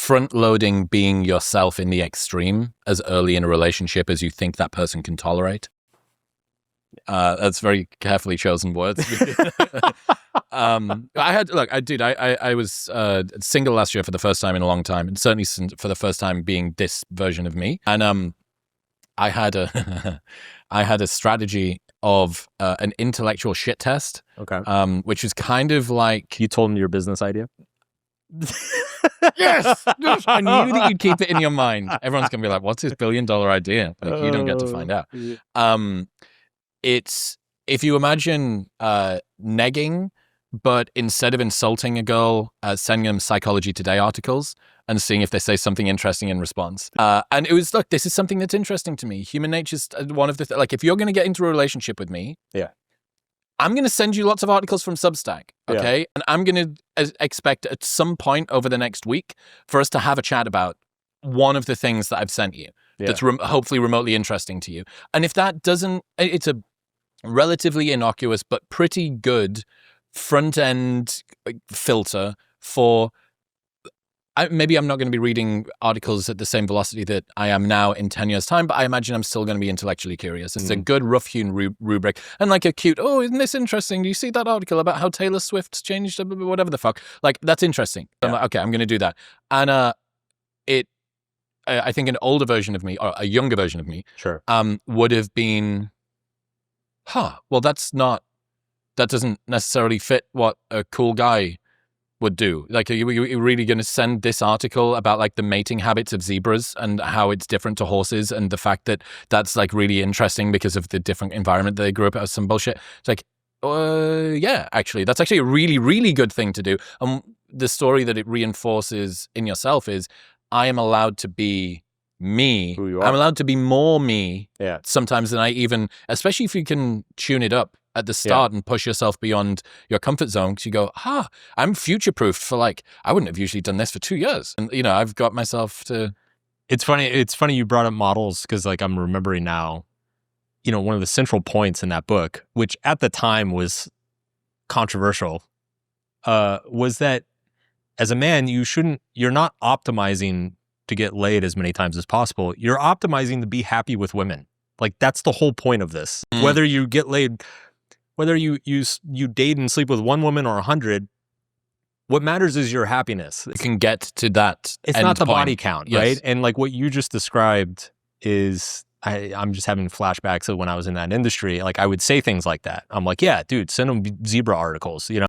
front-loading being yourself in the extreme as early in a relationship as you think that person can tolerate. That's very carefully chosen words. I was single last year for the first time in a long time, and certainly for the first time being this version of me. And I had a strategy of an intellectual shit test. Okay. Which is kind of like, you told him your business idea. Yes, I knew that you'd keep it in your mind. Everyone's gonna be like, "What's his $1 billion idea?" Like, you don't get to find out. Yeah. It's, if you imagine negging, but instead of insulting a girl, sending them Psychology Today articles and seeing if they say something interesting in response. And it was, look, this is something that's interesting to me. Human nature's one of the like, if you're going to get into a relationship with me, yeah, I'm going to send you lots of articles from Substack, okay? Yeah. And I'm going to expect at some point over the next week for us to have a chat about one of the things that I've sent you that's hopefully remotely interesting to you. And if that doesn't, it's a relatively innocuous but pretty good front-end filter for... maybe I'm not going to be reading articles at the same velocity that I am now in 10 years' time, but I imagine I'm still going to be intellectually curious. It's a good rough-hewn rubric. And like a cute, oh, isn't this interesting? Do you see that article about how Taylor Swift's changed, whatever the fuck? Like, that's interesting. Yeah. I'm like, okay, I'm going to do that. And I think an older version of me, or a younger version of me, sure, would have been, well, that doesn't necessarily fit what a cool guy would do. Like, are you really going to send this article about like the mating habits of zebras and how it's different to horses, and the fact that that's like really interesting because of the different environment that they grew up as some bullshit? It's like, yeah, actually, that's actually a really, really good thing to do. And the story that it reinforces in yourself is, I am allowed to be me. Who you are. I'm allowed to be more me yeah, sometimes than I even, especially if you can tune it up at the start and push yourself beyond your comfort zone, because you go, I'm future-proofed for like, I wouldn't have usually done this for 2 years. And, you know, I've got myself to... It's funny you brought up models, because like I'm remembering now, you know, one of the central points in that book, which at the time was controversial, was that as a man, you're not optimizing to get laid as many times as possible. You're optimizing to be happy with women. Like, that's the whole point of this. Whether you get laid... Whether you date and sleep with one woman or 100, what matters is your happiness. You can get to that. It's not the body count, right? And like what you just described is, I'm just having flashbacks of when I was in that industry. Like, I would say things like that. I'm like, yeah, dude, send them zebra articles, you know?